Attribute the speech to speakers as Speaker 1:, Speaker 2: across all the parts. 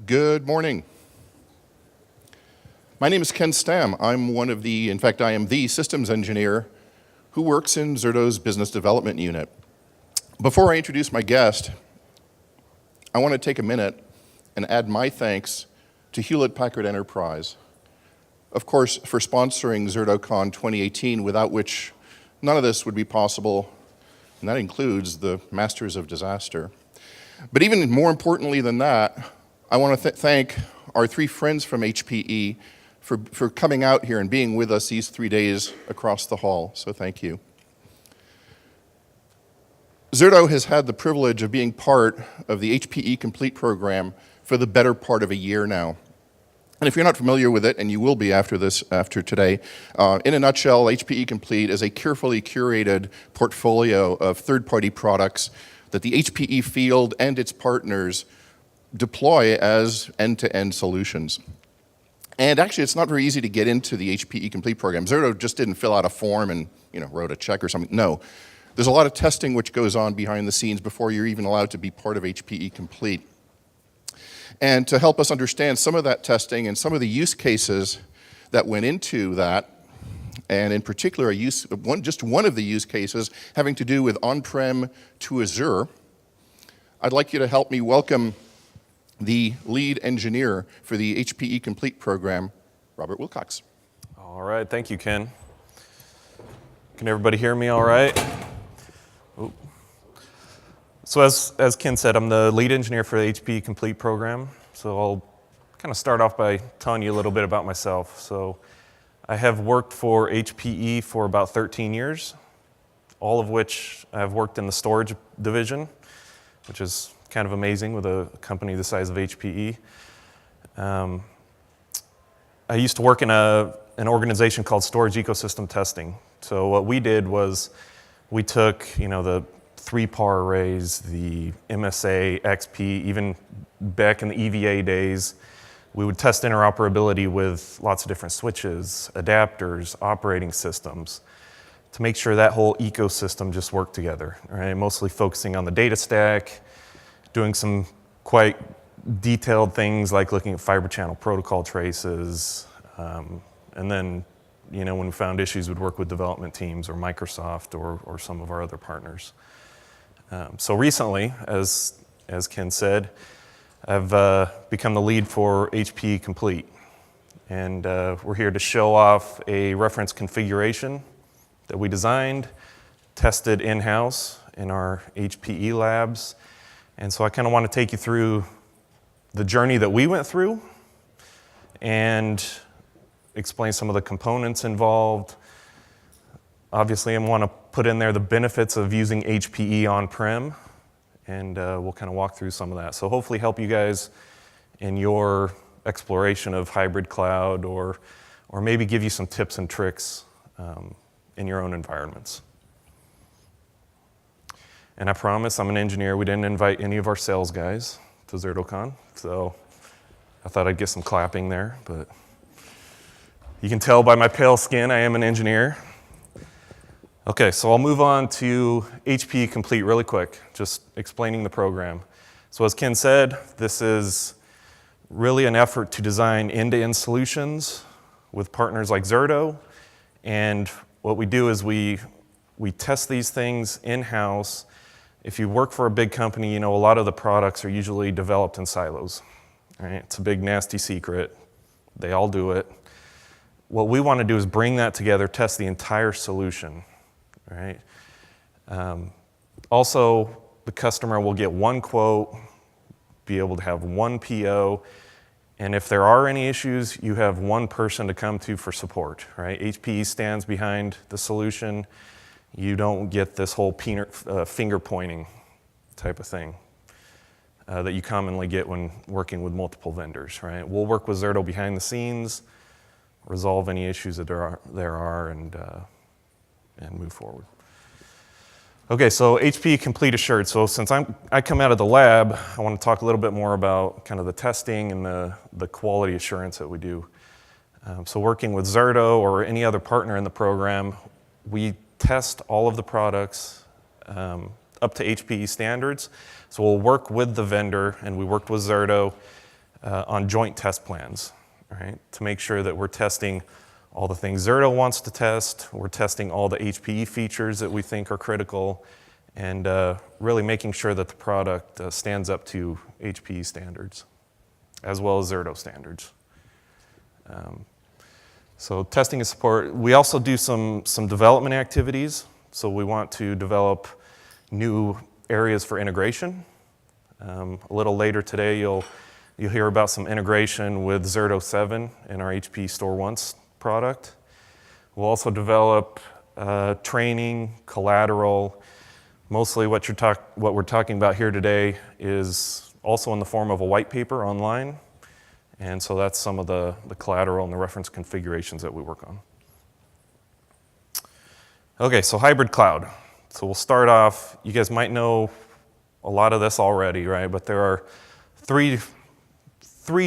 Speaker 1: Good morning. My name is Ken Stam. I'm one of the, in fact, I am the systems engineer who works in Zerto's business development unit. Before I introduce my guest, I want to take a minute and add my thanks to Hewlett-Packard Enterprise, of course, for sponsoring ZertoCon 2018, without which none of this would be possible, and that includes the Masters of Disaster. But even more importantly than that, I want to thank our three friends from HPE for coming out here and being with us these 3 days across the hall, so thank you. Zerto has had the privilege of being part of the HPE Complete program for the better part of a year now. And if you're not familiar with it, and you will be after today, in a nutshell, HPE Complete is a carefully curated portfolio of third-party products that the HPE field and its partners deploy as end-to-end solutions. And actually, it's not very easy to get into the HPE Complete program. Zerto just didn't fill out a form and wrote a check or something. No. There's a lot of testing which goes on behind the scenes before you're even allowed to be part of HPE Complete. And to help us understand some of that testing and some of the use cases that went into that, and in particular, just one of the use cases having to do with on-prem to Azure, I'd like you to help me welcome the lead engineer for the HPE Complete program, Robert Wilcox.
Speaker 2: All right, thank you, Ken. Can everybody hear me all right? Ooh. So as Ken said, I'm the lead engineer for the HPE Complete program. So I'll kind of start off by telling you a little bit about myself. So I have worked for HPE for about 13 years, all of which I've worked in the storage division, which is kind of amazing with a company the size of HPE. I used to work in an organization called Storage Ecosystem Testing. So what we did was we took the 3-PAR arrays, the MSA, XP, even back in the EVA days, we would test interoperability with lots of different switches, adapters, operating systems, to make sure that whole ecosystem just worked together, right? Mostly focusing on the data stack, doing some quite detailed things like looking at fiber channel protocol traces, and then when we found issues, we'd work with development teams or Microsoft or some of our other partners. So recently, as Ken said, I've become the lead for HPE Complete. And we're here to show off a reference configuration that we designed, tested in-house in our HPE labs. And so I kind of want to take you through the journey that we went through and explain some of the components involved. Obviously, I want to put in there the benefits of using HPE on-prem, and we'll kind of walk through some of that. So hopefully help you guys in your exploration of hybrid cloud, or maybe give you some tips and tricks in your own environments. And I promise I'm an engineer. We didn't invite any of our sales guys to ZertoCon, so I thought I'd get some clapping there, but you can tell by my pale skin I am an engineer. Okay, so I'll move on to HPE Complete really quick, just explaining the program. So as Ken said, this is really an effort to design end-to-end solutions with partners like Zerto, and what we do is we test these things in-house. If you work for a big company, a lot of the products are usually developed in silos. Right? It's a big, nasty secret. They all do it. What we want to do is bring that together, test the entire solution. Right? Also, the customer will get one quote, be able to have one PO, and if there are any issues, you have one person to come to for support. Right? HPE stands behind the solution. You don't get this whole finger pointing type of thing that you commonly get when working with multiple vendors, right? We'll work with Zerto behind the scenes, resolve any issues that there are, and move forward. Okay, so HPE Complete Assured. So since I come out of the lab, I want to talk a little bit more about kind of the testing and the quality assurance that we do. So working with Zerto or any other partner in the program, we test all of the products up to HPE standards. So we'll work with the vendor, and we worked with Zerto on joint test plans, right? To make sure that we're testing all the things Zerto wants to test, we're testing all the HPE features that we think are critical, and really making sure that the product stands up to HPE standards, as well as Zerto standards. So testing and support. We also do some development activities. So we want to develop new areas for integration. A little later today, you'll hear about some integration with Zerto 7 in our HPE Store Once product. We'll also develop training, collateral. Mostly what we're talking about here today is also in the form of a white paper online. And so that's some of the collateral and the reference configurations that we work on. Okay, so hybrid cloud. So we'll start off, you guys might know a lot of this already, right? But there are three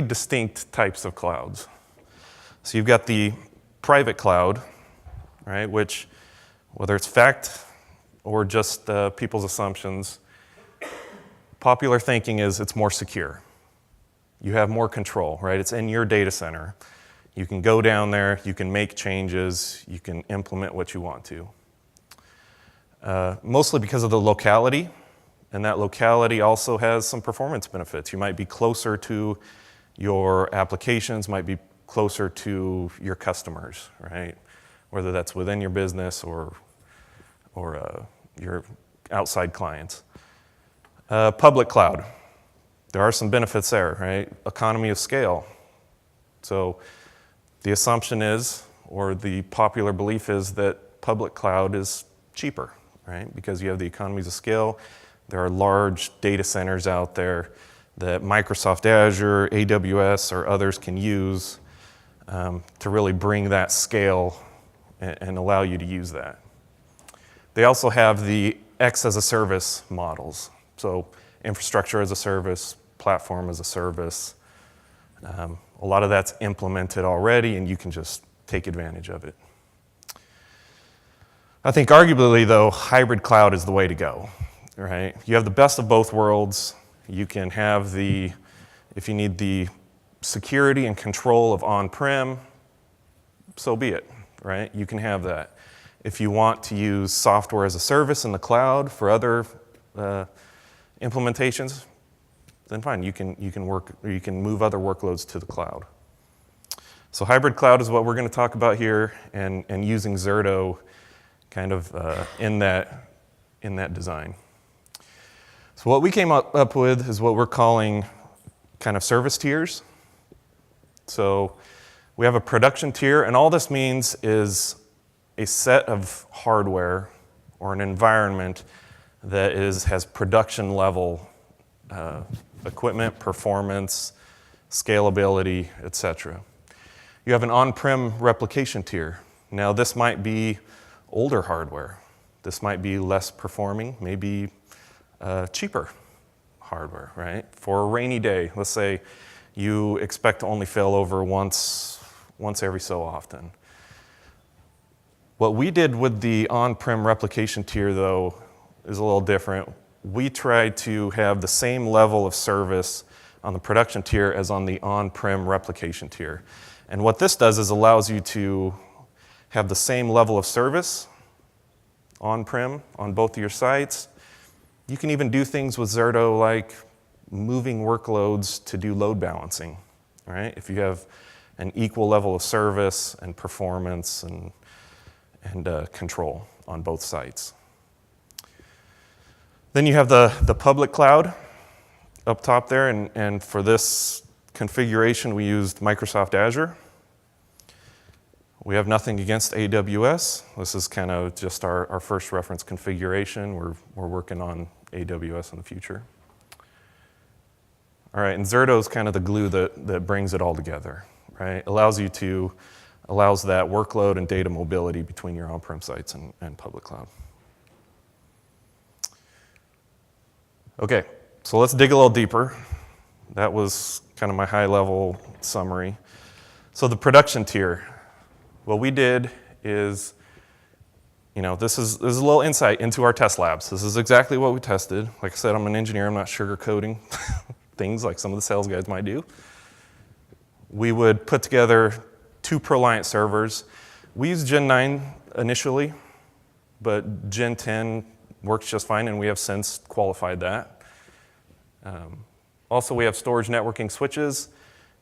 Speaker 2: distinct types of clouds. So you've got the private cloud, right? Which, whether it's fact or just people's assumptions, popular thinking is it's more secure. You have more control, right? It's in your data center. You can go down there, you can make changes, you can implement what you want to. Mostly because of the locality, and that locality also has some performance benefits. You might be closer to your applications, might be closer to your customers, right? Whether that's within your business or your outside clients. Public cloud. There are some benefits there, right? Economy of scale. So the assumption is, or the popular belief is, that public cloud is cheaper, right? Because you have the economies of scale. There are large data centers out there that Microsoft Azure, AWS, or others can use to really bring that scale and allow you to use that. They also have the X as a service models. So infrastructure as a service, platform as a service. A lot of that's implemented already, and you can just take advantage of it. I think arguably, though, hybrid cloud is the way to go, right? You have the best of both worlds. You can have if you need the security and control of on-prem, so be it, right? You can have that. If you want to use software as a service in the cloud for other implementations, then fine, you can move other workloads to the cloud. So hybrid cloud is what we're going to talk about here, and using Zerto kind of in that design. So what we came up with is what we're calling kind of service tiers. So we have a production tier, and all this means is a set of hardware or an environment that has production level equipment, performance, scalability, etc. You have an on-prem replication tier. Now this might be older hardware. This might be less performing, maybe cheaper hardware, right? For a rainy day, let's say you expect to only fail over once every so often. What we did with the on-prem replication tier, though, is a little different. We tried to have the same level of service on the production tier as on the on-prem replication tier. And what this does is allows you to have the same level of service on-prem on both of your sites. You can even do things with Zerto like moving workloads to do load balancing, right? If you have an equal level of service and performance and control on both sites. Then you have the public cloud up top there, and for this configuration we used Microsoft Azure. We have nothing against AWS. This is kind of just our first reference configuration. We're working on AWS in the future. All right, and Zerto is kind of the glue that brings it all together, right? Allows that workload and data mobility between your on-prem sites and public cloud. Okay, so let's dig a little deeper. That was kind of my high-level summary. So the production tier. What we did is, this is a little insight into our test labs. This is exactly what we tested. Like I said, I'm an engineer. I'm not sugarcoating things like some of the sales guys might do. we would put together 2 ProLiant servers. We used Gen 9 initially, but Gen 10 works just fine, and we have since qualified that. Also, we have storage networking switches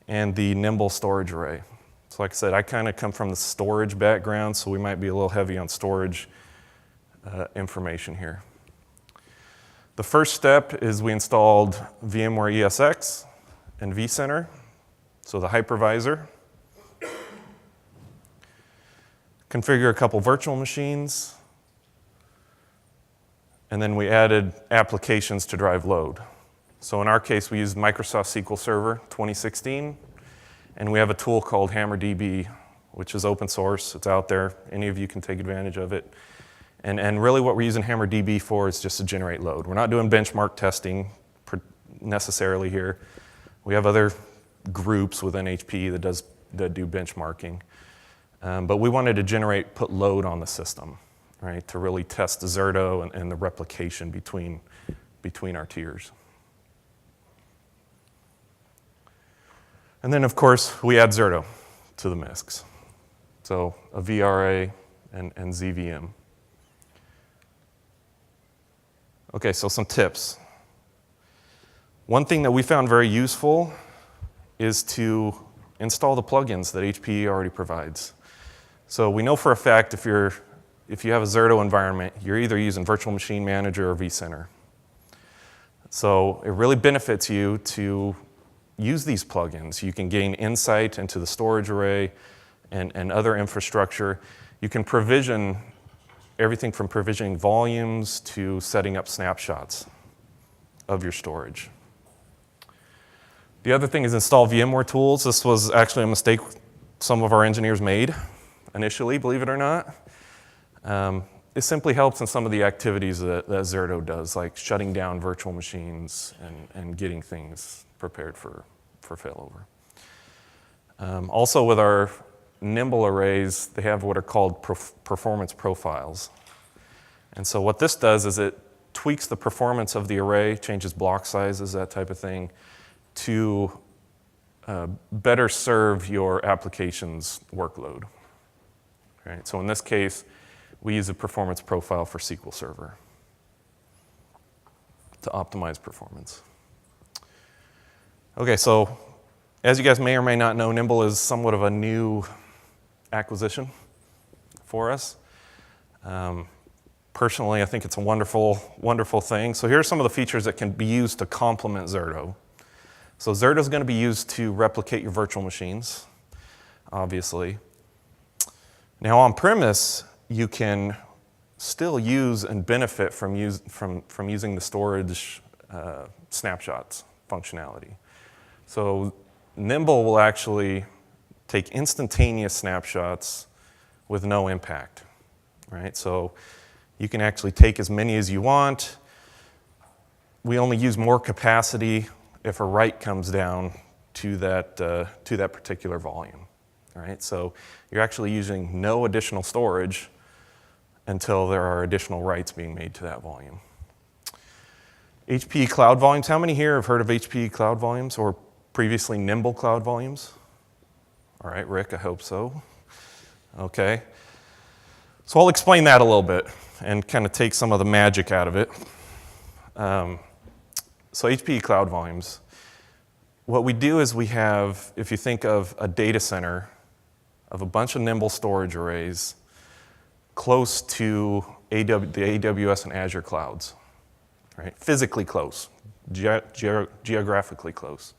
Speaker 2: and the Nimble storage array. So like I said, I kind of come from the storage background, so we might be a little heavy on storage information here. The first step is we installed VMware ESX and vCenter, so the hypervisor. Configure a couple virtual machines, and then we added applications to drive load. So in our case, we used Microsoft SQL Server 2016, and we have a tool called HammerDB, which is open source. It's out there. Any of you can take advantage of it. And really what we're using HammerDB for is just to generate load. We're not doing benchmark testing necessarily here. We have other groups within HPE that do benchmarking. But we wanted to put load on the system, right, to really test the Zerto and the replication between our tiers. And then, of course, we add Zerto to the mix. So a VRA and ZVM. Okay, so some tips. One thing that we found very useful is to install the plugins that HPE already provides. So we know for a fact if you have a Zerto environment, you're either using Virtual Machine Manager or vCenter. So it really benefits you to use these plugins. You can gain insight into the storage array and other infrastructure. You can provision everything from provisioning volumes to setting up snapshots of your storage. The other thing is install VMware tools. This was actually a mistake some of our engineers made initially, believe it or not. It simply helps in some of the activities that Zerto does, like shutting down virtual machines and getting things prepared for failover. Also with our Nimble arrays, they have what are called performance profiles. And so what this does is it tweaks the performance of the array, changes block sizes, that type of thing, to better serve your application's workload. Right? So in this case, we use a performance profile for SQL Server to optimize performance. Okay, so as you guys may or may not know, Nimble is somewhat of a new acquisition for us. Personally, I think it's a wonderful, wonderful thing. So here are some of the features that can be used to complement Zerto. So Zerto is going to be used to replicate your virtual machines, obviously. Now on-premise, you can still use and benefit from using the storage snapshots functionality. So Nimble will actually take instantaneous snapshots with no impact, right? So you can actually take as many as you want. We only use more capacity if a write comes down to that particular volume, right? So you're actually using no additional storage until there are additional writes being made to that volume. HPE Cloud Volumes. How many here have heard of HPE Cloud Volumes or previously Nimble Cloud Volumes? All right, Rick, I hope so. Okay. So I'll explain that a little bit and kind of take some of the magic out of it. So HPE Cloud Volumes. What we do is we have, if you think of a data center of a bunch of Nimble storage arrays close to the AWS and Azure clouds, right? Physically close, geographically close.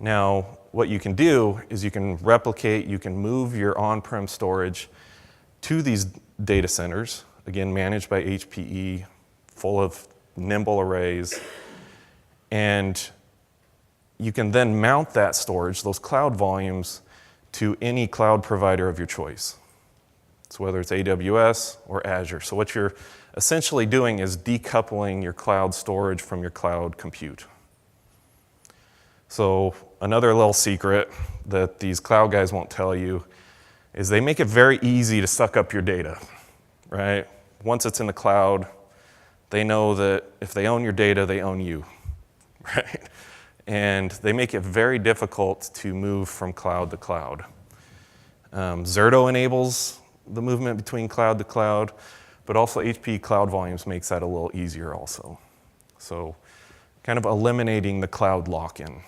Speaker 2: Now, what you can do is you can replicate, you can move your on-prem storage to these data centers, again, managed by HPE, full of Nimble arrays, and you can then mount that storage, those cloud volumes, to any cloud provider of your choice. So whether it's AWS or Azure. So what you're essentially doing is decoupling your cloud storage from your cloud compute. So another little secret that these cloud guys won't tell you is they make it very easy to suck up your data, right? Once it's in the cloud, they know that if they own your data, they own you, right? and they make it very difficult to move from cloud to cloud. Zerto enables the movement between cloud to cloud, but also HPE Cloud Volumes makes that a little easier also. So kind of eliminating the cloud lock-in.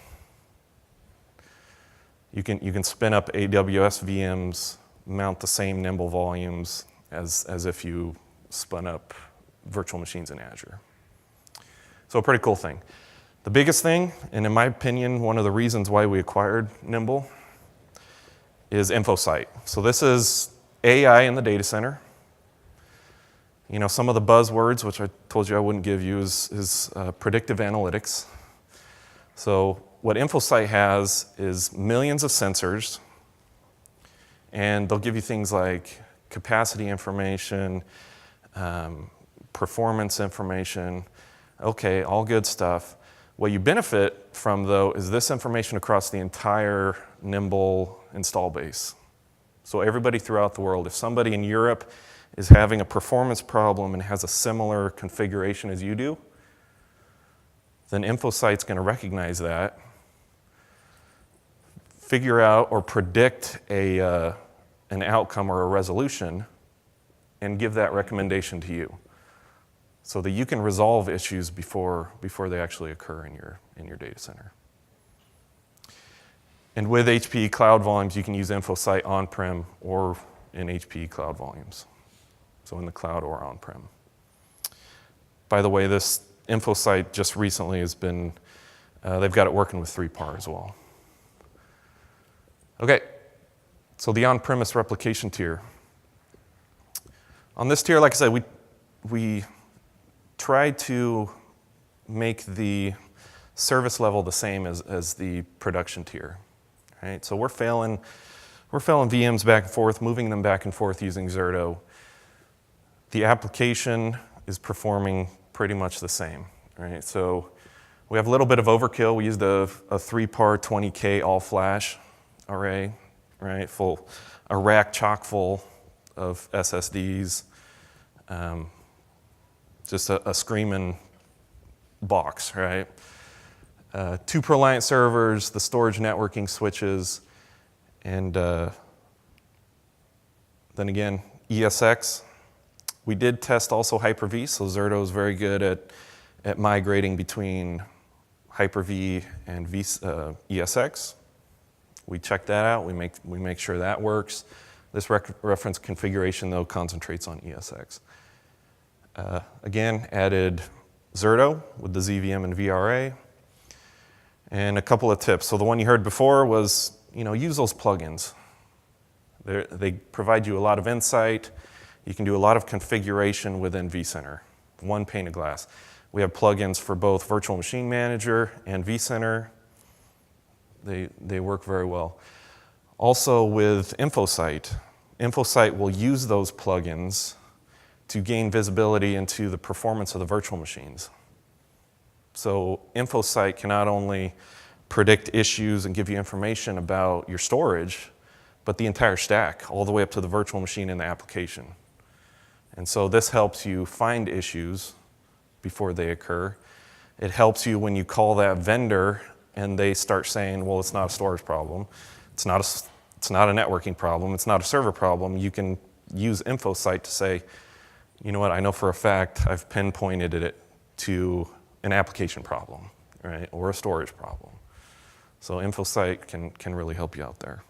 Speaker 2: You can spin up AWS VMs, mount the same nimble volumes as if you spun up virtual machines in Azure. So a pretty cool thing. The biggest thing, and in my opinion, one of the reasons why we acquired Nimble, is InfoSight. So this is AI in the data center. You know, some of the buzzwords, which I told you I wouldn't give you, is predictive analytics. So what InfoSight has is millions of sensors, and they'll give you things like capacity information, performance information. Okay, all good stuff. What you benefit from, though, is this information across the entire Nimble install base. So everybody throughout the world, if somebody in Europe is having a performance problem and has a similar configuration as you do, then InfoSight's going to recognize that, figure out or predict an outcome or a resolution, and give that recommendation to you, so that you can resolve issues before they actually occur in your data center. And with HPE Cloud Volumes, you can use InfoSight on-prem or in HPE Cloud Volumes, so in the cloud or on-prem. By the way, this InfoSight just recently has been, they've got it working with 3PAR as well. Okay, so the on-premise replication tier. On this tier, like I said, we tried to make the service level the same as the production tier. Right? So we're failing VMs back and forth, moving them back and forth using Zerto. The application is performing pretty much the same. Right? So we have a little bit of overkill. We used a 3PAR 20K all-flash array, right? A rack chock full of SSDs. Just a screaming box, right? 2 ProLiant servers, the storage networking switches, and then again, ESX. We did test also Hyper-V, so Zerto is very good at migrating between Hyper-V and ESX. We check that out, we make sure that works. This reference configuration, though, concentrates on ESX. Again, added Zerto with the ZVM and VRA. And a couple of tips. So the one you heard before was, use those plugins. They provide you a lot of insight. You can do a lot of configuration within vCenter. One pane of glass. We have plugins for both Virtual Machine Manager and vCenter. They work very well. Also with InfoSight. InfoSight will use those plugins to gain visibility into the performance of the virtual machines. So InfoSight can not only predict issues and give you information about your storage, but the entire stack, all the way up to the virtual machine and the application. And so this helps you find issues before they occur. It helps you when you call that vendor and they start saying, well, it's not a storage problem, it's not a networking problem, it's not a server problem. You can use InfoSight to say, you know what, I know for a fact I've pinpointed it to an application problem, right, or a storage problem. So InfoSight can really help you out there.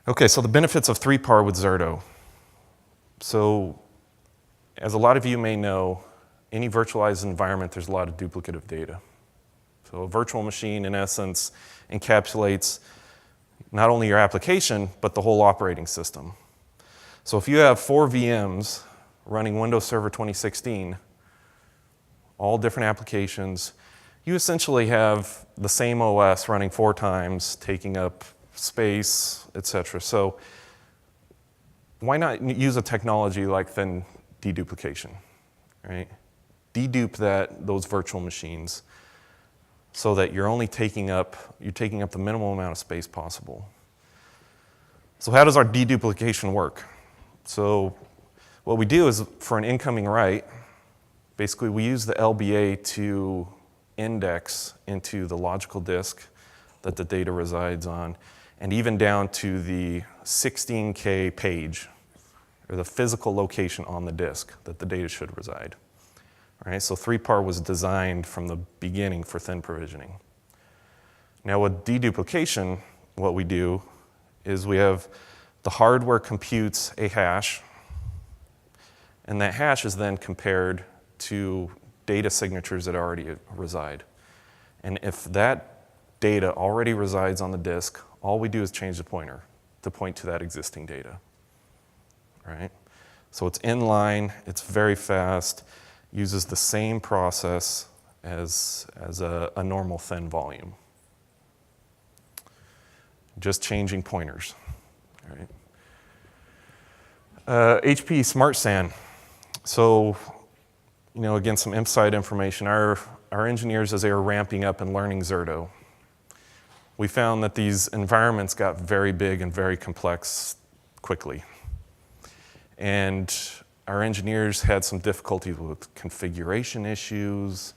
Speaker 2: Okay, so the benefits of 3PAR with Zerto. So as a lot of you may know, any virtualized environment, there's a lot of duplicative data. So a virtual machine, in essence, encapsulates not only your application, but the whole operating system. So if you have 4 VMs running Windows Server 2016, all different applications, you essentially have the same OS running 4 times, taking up space, etc. So why not use a technology like then deduplication, right? Dedupe those virtual machines so that you're only taking up the minimum amount of space possible. So how does our deduplication work? So what we do is for an incoming write, Basically, we use the LBA to index into the logical disk that the data resides on, and even down to the 16K page, or the physical location on the disk that the data should reside. All right, so 3PAR was designed from the beginning for thin provisioning. Now with deduplication, what we do is we have the hardware computes a hash, and that hash is then compared to data signatures that already reside. And if that data already resides on the disk, all we do is change the pointer to point to that existing data. Right? So it's inline, it's very fast, uses the same process as a normal thin volume. Just changing pointers. All right. HPE Smart SAN. So, again, some inside information. Our engineers, as they were ramping up and learning Zerto, we found that these environments got very big and very complex quickly. And our engineers had some difficulties with configuration issues,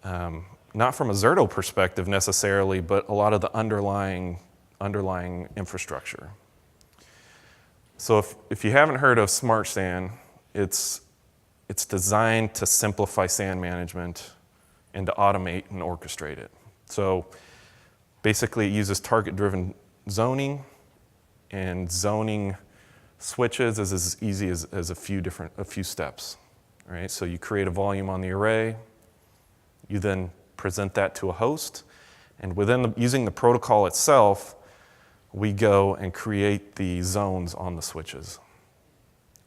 Speaker 2: not from a Zerto perspective necessarily, but a lot of the underlying infrastructure. So if you haven't heard of Smart SAN, it's designed to simplify SAN management and to automate and orchestrate it. So basically it uses target-driven zoning, and zoning switches is as easy as a few steps. Right? So you create a volume on the array, you then present that to a host, and using the protocol itself, we go and create the zones on the switches.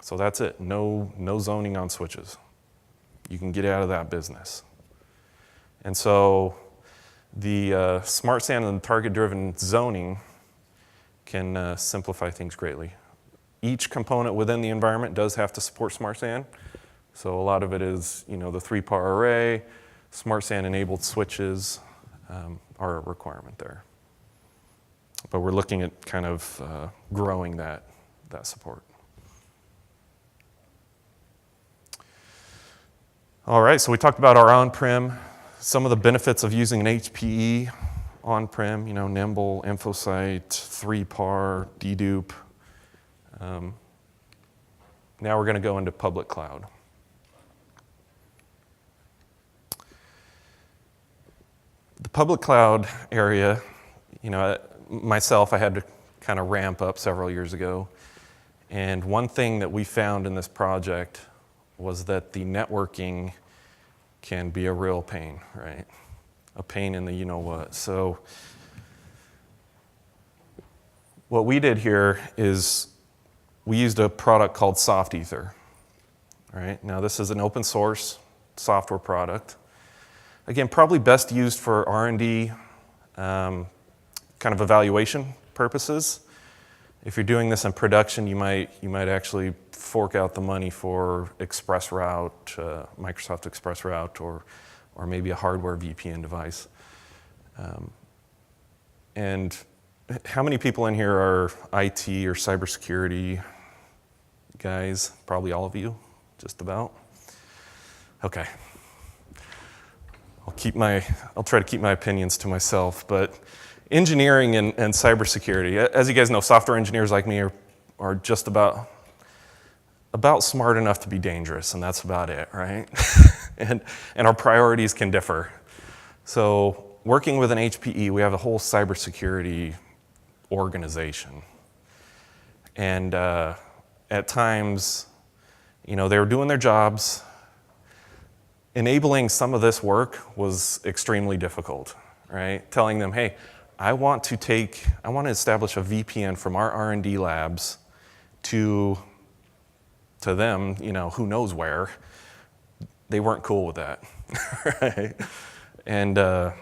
Speaker 2: So that's it, no zoning on switches. You can get out of that business. And so the Smart SAN and the target-driven zoning can simplify things greatly. Each component within the environment does have to support Smart SAN. So a lot of it is, the 3PAR array, Smart SAN enabled switches are a requirement there. But we're looking at kind of growing that support. All right, so we talked about our on-prem, some of the benefits of using an HPE on-prem, Nimble, InfoSight, 3PAR, dedupe. Now we're going to go into public cloud. The public cloud area, myself, I had to kind of ramp up several years ago. And one thing that we found in this project was that the networking can be a real pain, right? A pain in the you-know-what. So what we did here is we used a product called Soft Ether. Right? Now this is an open source software product. Again, probably best used for R&D kind of evaluation purposes. If you're doing this in production, you might actually fork out the money for ExpressRoute, Microsoft ExpressRoute, or maybe a hardware VPN device. And how many people in here are IT or cybersecurity guys? Probably all of you, just about. Okay. I'll try to keep my opinions to myself, but engineering and cybersecurity, as you guys know, software engineers like me are just about smart enough to be dangerous, and that's about it, right? and our priorities can differ. So working with an HPE, we have a whole cybersecurity organization. And at times, they were doing their jobs. Enabling some of this work was extremely difficult, right? Telling them, hey, I want to establish a VPN from our R&D labs to them, who knows where. They weren't cool with that, right? And, like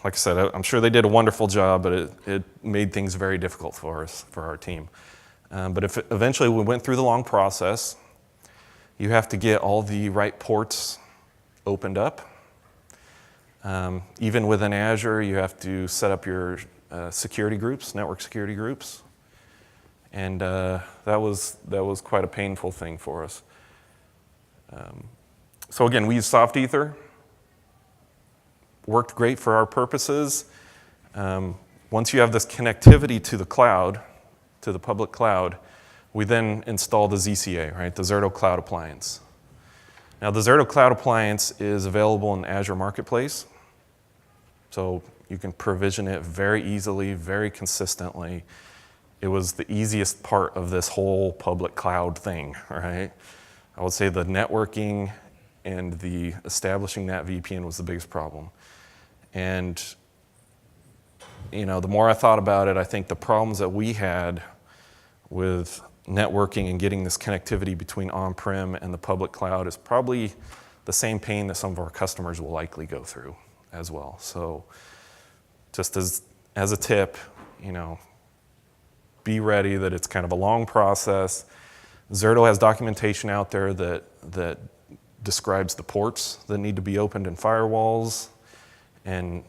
Speaker 2: I said, I'm sure they did a wonderful job, but it made things very difficult for us, for our team. But eventually we went through the long process. You have to get all the right ports opened up. Even within Azure, you have to set up your security groups, network security groups. And that was quite a painful thing for us. So again, we use soft ether. Worked great for our purposes. Once you have this connectivity to the cloud, to the public cloud, we then install the ZCA, right, the Zerto Cloud Appliance. Now, the Zerto Cloud Appliance is available in Azure Marketplace, so you can provision it very easily, very consistently. It was the easiest part of this whole public cloud thing, right? I would say the networking and the establishing that VPN was the biggest problem. And the more I thought about it, I think the problems that we had with networking and getting this connectivity between on-prem and the public cloud is probably the same pain that some of our customers will likely go through as well. So just as a tip, be ready that it's kind of a long process. Zerto has documentation out there that describes the ports that need to be opened in firewalls and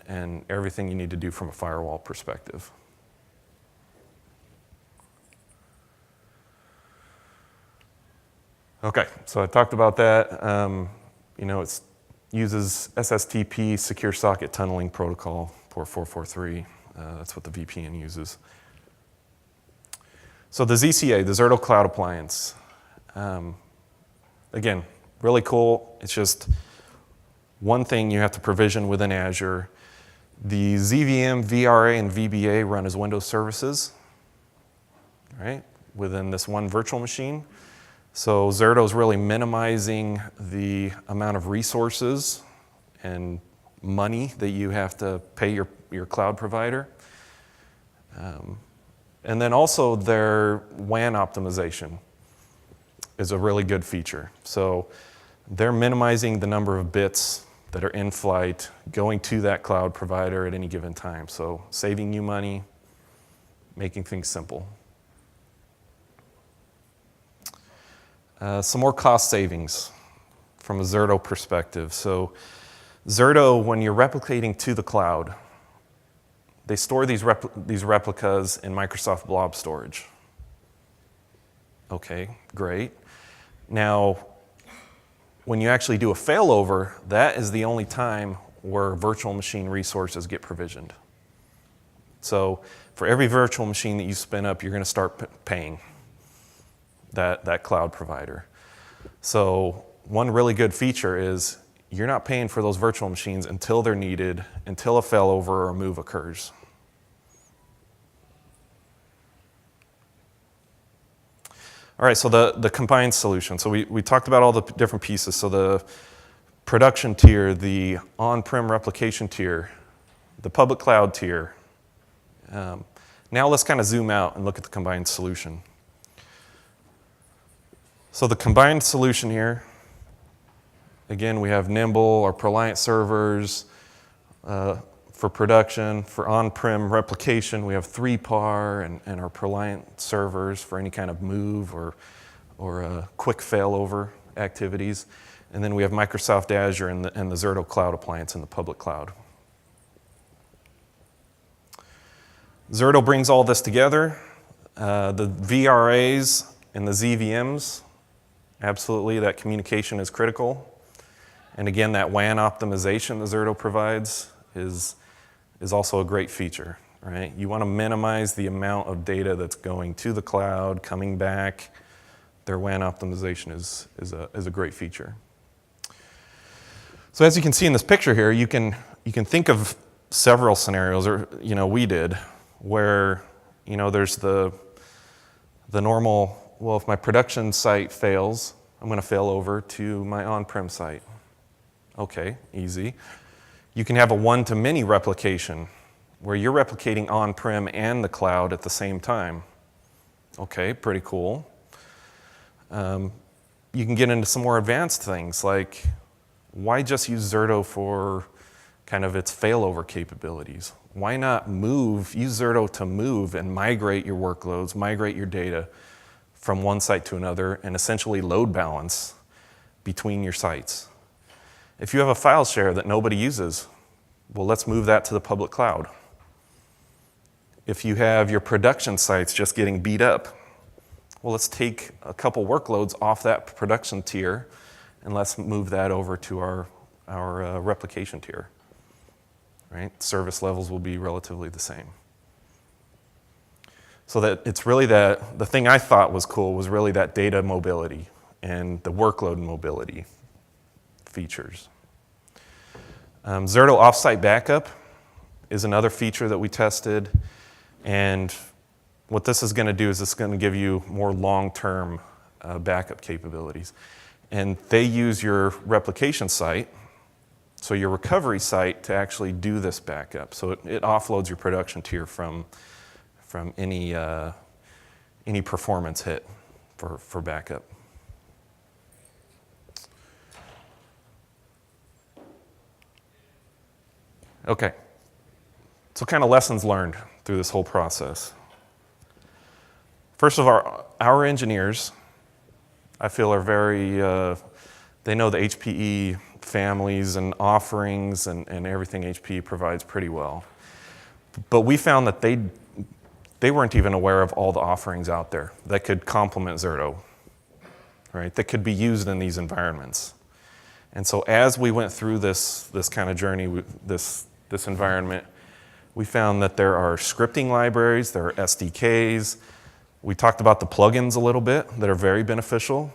Speaker 2: everything you need to do from a firewall perspective. Okay, so I talked about that. It uses SSTP, Secure Socket Tunneling Protocol, port 443. That's what the VPN uses. So the ZCA, the Zerto Cloud Appliance, again, really cool. It's just one thing you have to provision within Azure. The ZVM, VRA, and VBA run as Windows services, right, within this one virtual machine. So Zerto is really minimizing the amount of resources and money that you have to pay your cloud provider. And then also their WAN optimization is a really good feature. So they're minimizing the number of bits that are in flight going to that cloud provider at any given time. So saving you money, making things simple. Some more cost savings from a Zerto perspective. So Zerto, when you're replicating to the cloud, they store these replicas in Microsoft Blob Storage. Okay, great. Now, when you actually do a failover, that is the only time where virtual machine resources get provisioned. So for every virtual machine that you spin up, you're going to start paying that cloud provider. So one really good feature is you're not paying for those virtual machines until they're needed, until a failover or a move occurs. All right, so the combined solution. So we talked about all the different pieces. So the production tier, the on-prem replication tier, the public cloud tier. Now let's kind of zoom out and look at the combined solution. So the combined solution here, again, we have Nimble, our ProLiant servers, for production. For on-prem replication, we have 3PAR and our ProLiant servers for any kind of move or quick failover activities. And then we have Microsoft Azure and the Zerto Cloud Appliance in the public cloud. Zerto brings all this together. The VRAs and the ZVMs, absolutely, that communication is critical. And again, that WAN optimization that Zerto provides is also a great feature, right? You want to minimize the amount of data that's going to the cloud, coming back. Their WAN optimization is a great feature. So as you can see in this picture here, you can think of several scenarios, or we did, where there's the normal, well, if my production site fails, I'm going to fail over to my on-prem site. Okay, easy. You can have a one-to-many replication where you're replicating on-prem and the cloud at the same time. Okay, pretty cool. You can get into some more advanced things like, why just use Zerto for kind of its failover capabilities? Why not use Zerto to move and migrate your workloads, migrate your data from one site to another, and essentially load balance between your sites? If you have a file share that nobody uses, well, let's move that to the public cloud. If you have your production sites just getting beat up, well, let's take a couple workloads off that production tier and let's move that over to our replication tier. Right? Service levels will be relatively the same. So that it's really that, the thing I thought was cool was really that data mobility and the workload mobility features. Zerto offsite backup is another feature that we tested, and what this is going to do is it's going to give you more long-term backup capabilities. And they use your replication site, so your recovery site, to actually do this backup. So it offloads your production tier from any performance hit for backup. Okay, so kind of lessons learned through this whole process. First of all, our engineers, I feel, are very, they know the HPE families and offerings and everything HPE provides pretty well. But we found that they weren't even aware of all the offerings out there that could complement Zerto, right? That could be used in these environments. And so as we went through this kind of journey, this environment, we found that there are scripting libraries, there are SDKs. We talked about the plugins a little bit that are very beneficial.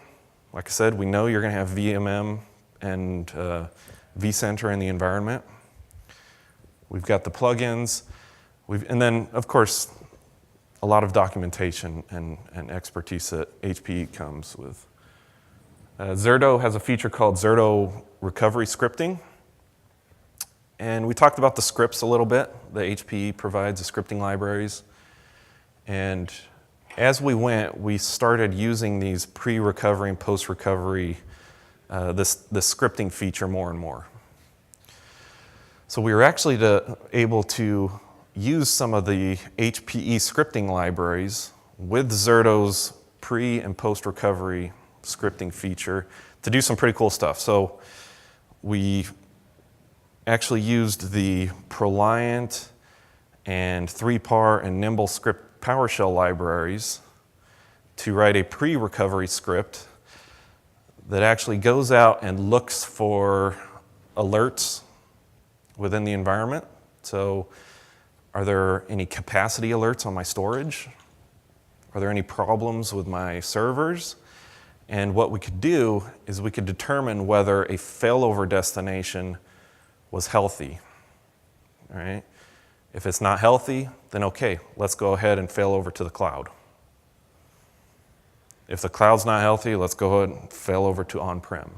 Speaker 2: Like I said, we know you're going to have VMM and vCenter in the environment. We've got the plugins. And then, of course, a lot of documentation and expertise that HPE comes with. Zerto has a feature called Zerto Recovery Scripting. And we talked about the scripts a little bit. The HPE provides the scripting libraries. And as we went, we started using these pre-recovery and post-recovery, this scripting feature more and more. So we were actually able to use some of the HPE scripting libraries with Zerto's pre- and post-recovery scripting feature to do some pretty cool stuff. So we actually used the ProLiant and 3PAR and Nimble script PowerShell libraries to write a pre-recovery script that actually goes out and looks for alerts within the environment. So are there any capacity alerts on my storage? Are there any problems with my servers? And what we could do is we could determine whether a failover destination was healthy, all right? If it's not healthy, then okay, let's go ahead and fail over to the cloud. If the cloud's not healthy, let's go ahead and fail over to on-prem.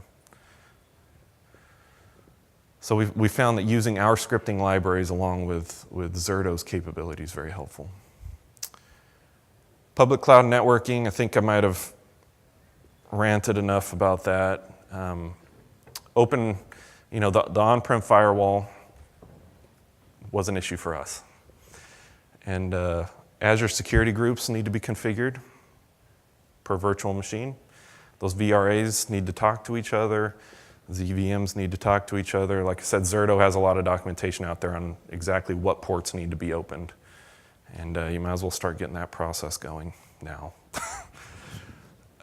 Speaker 2: So we found that using our scripting libraries along with Zerto's capabilities is very helpful. Public cloud networking, I think I might have ranted enough about that. The on-prem firewall was an issue for us. And Azure security groups need to be configured per virtual machine. Those VRAs need to talk to each other. ZVMs need to talk to each other. Like I said, Zerto has a lot of documentation out there on exactly what ports need to be opened. And you might as well start getting that process going now.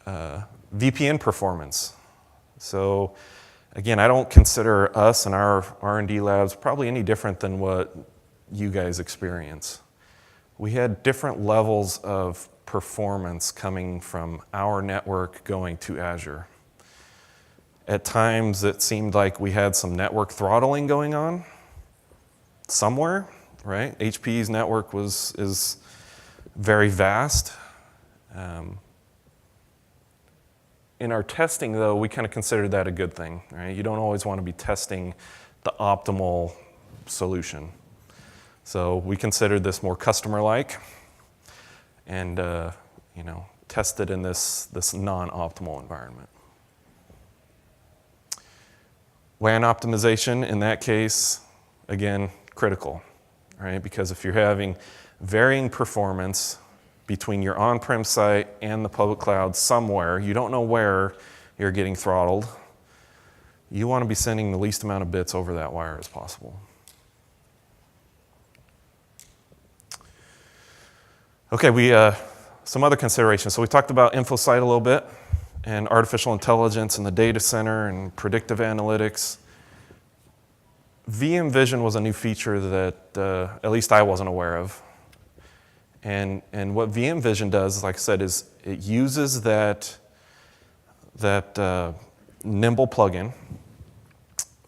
Speaker 2: VPN performance. So again, I don't consider us and our R&D labs probably any different than what you guys experience. We had different levels of performance coming from our network going to Azure. At times, it seemed like we had some network throttling going on somewhere, right? HPE's network is very vast. In our testing, though, we kind of considered that a good thing, right? You don't always want to be testing the optimal solution. So we considered this more customer-like and tested in this non-optimal environment. WAN optimization, in that case, again, critical, right? Because if you're having varying performance between your on-prem site and the public cloud somewhere, you don't know where you're getting throttled, you want to be sending the least amount of bits over that wire as possible. Okay, some other considerations. So we talked about InfoSight a little bit, and artificial intelligence in the data center and predictive analytics. VM Vision was a new feature that at least I wasn't aware of. And what VM Vision does, like I said, is it uses that Nimble plugin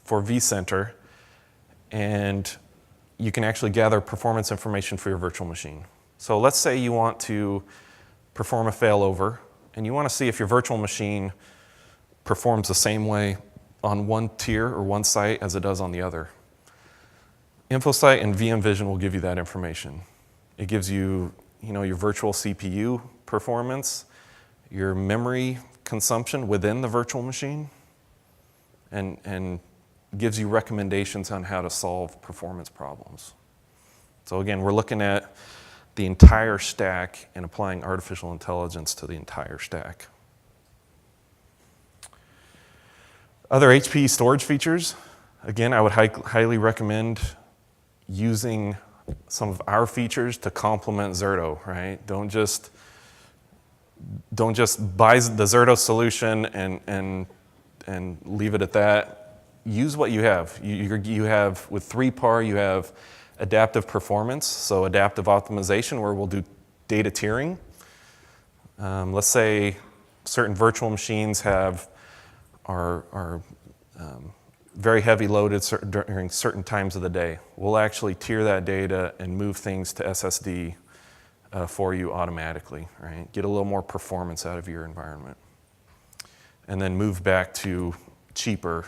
Speaker 2: for vCenter, and you can actually gather performance information for your virtual machine. So let's say you want to perform a failover, and you want to see if your virtual machine performs the same way on one tier or one site as it does on the other. InfoSight and VM Vision will give you that information. It gives you, your virtual CPU performance, your memory consumption within the virtual machine, and gives you recommendations on how to solve performance problems. So again, we're looking at the entire stack and applying artificial intelligence to the entire stack. Other HPE storage features, again, I would highly recommend using some of our features to complement Zerto, right? Don't just buy the Zerto solution and leave it at that. Use what you have. You have, with 3PAR, you have adaptive performance, so adaptive optimization, where we'll do data tiering. Let's say certain virtual machines are very heavy loaded during certain times of the day. We'll actually tier that data and move things to SSD for you automatically, right? Get a little more performance out of your environment. And then move back to cheaper,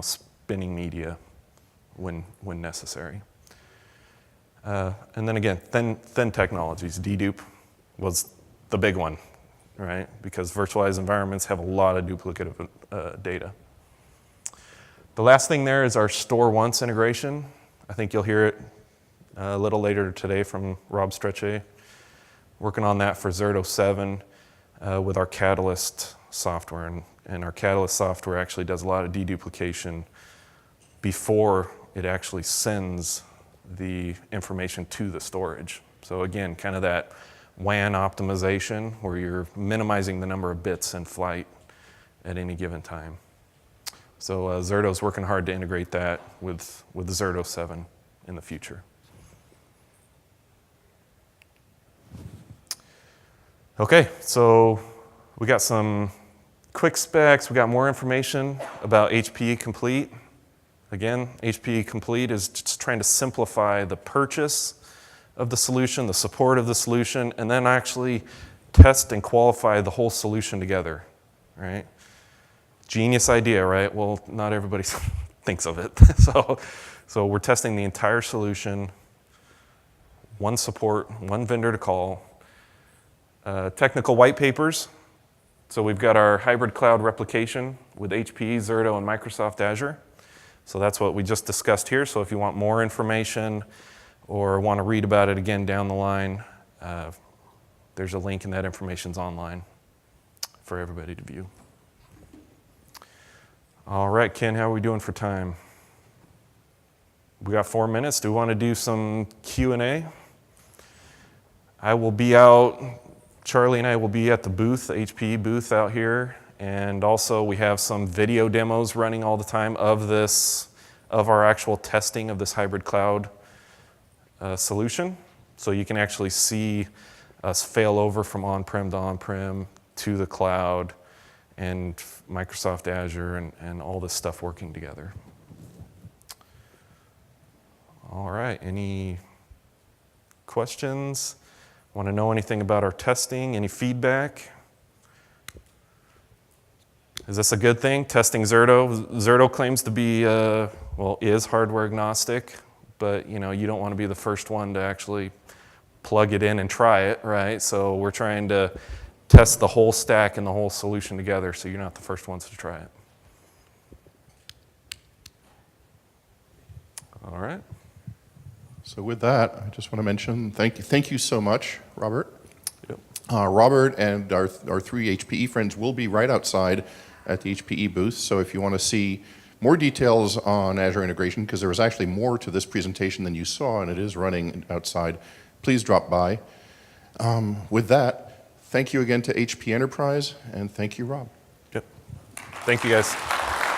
Speaker 2: spinning media when necessary. And then again, thin technologies. Dedupe was the big one, right? Because virtualized environments have a lot of duplicative data. The last thing there is our store once integration. I think you'll hear it a little later today from Rob Strechay. Working on that for Zerto 7 with our Catalyst software. And our Catalyst software actually does a lot of deduplication before it actually sends the information to the storage. So again, kind of that WAN optimization where you're minimizing the number of bits in flight at any given time. So Zerto's working hard to integrate that with Zerto 7 in the future. Okay, so we got some quick specs. We got more information about HPE Complete. Again, HPE Complete is just trying to simplify the purchase of the solution, the support of the solution, and then actually test and qualify the whole solution together, right? Genius idea, right? Well, not everybody thinks of it. So we're testing the entire solution, one support, one vendor to call. Technical white papers. So we've got our hybrid cloud replication with HPE, Zerto, and Microsoft Azure. So that's what we just discussed here. So if you want more information or want to read about it again down the line, there's a link and that information's online for everybody to view. All right, Ken, how are we doing for time? We got 4 minutes. Do we want to do some Q&A? I will be out, Charlie and I will be at the booth, the HPE booth out here. And also we have some video demos running all the time of our actual testing of this hybrid cloud solution. So you can actually see us fail over from on-prem to on-prem to the cloud and Microsoft Azure and all this stuff working together. All right, any questions? Want to know anything about our testing? Any feedback? Is this a good thing, testing Zerto? Zerto claims to be, is hardware agnostic, but you don't want to be the first one to actually plug it in and try it, right? So we're trying to test the whole stack and the whole solution together, so you're not the first ones to try it. All right.
Speaker 1: So with that, I just want to mention, thank you so much, Robert.
Speaker 2: Yep.
Speaker 1: Robert and our three HPE friends will be right outside at the HPE booth. So if you want to see more details on Azure integration, because there was actually more to this presentation than you saw, and it is running outside, please drop by. With that, thank you again to HP Enterprise, and thank you, Rob.
Speaker 2: Thank you, guys.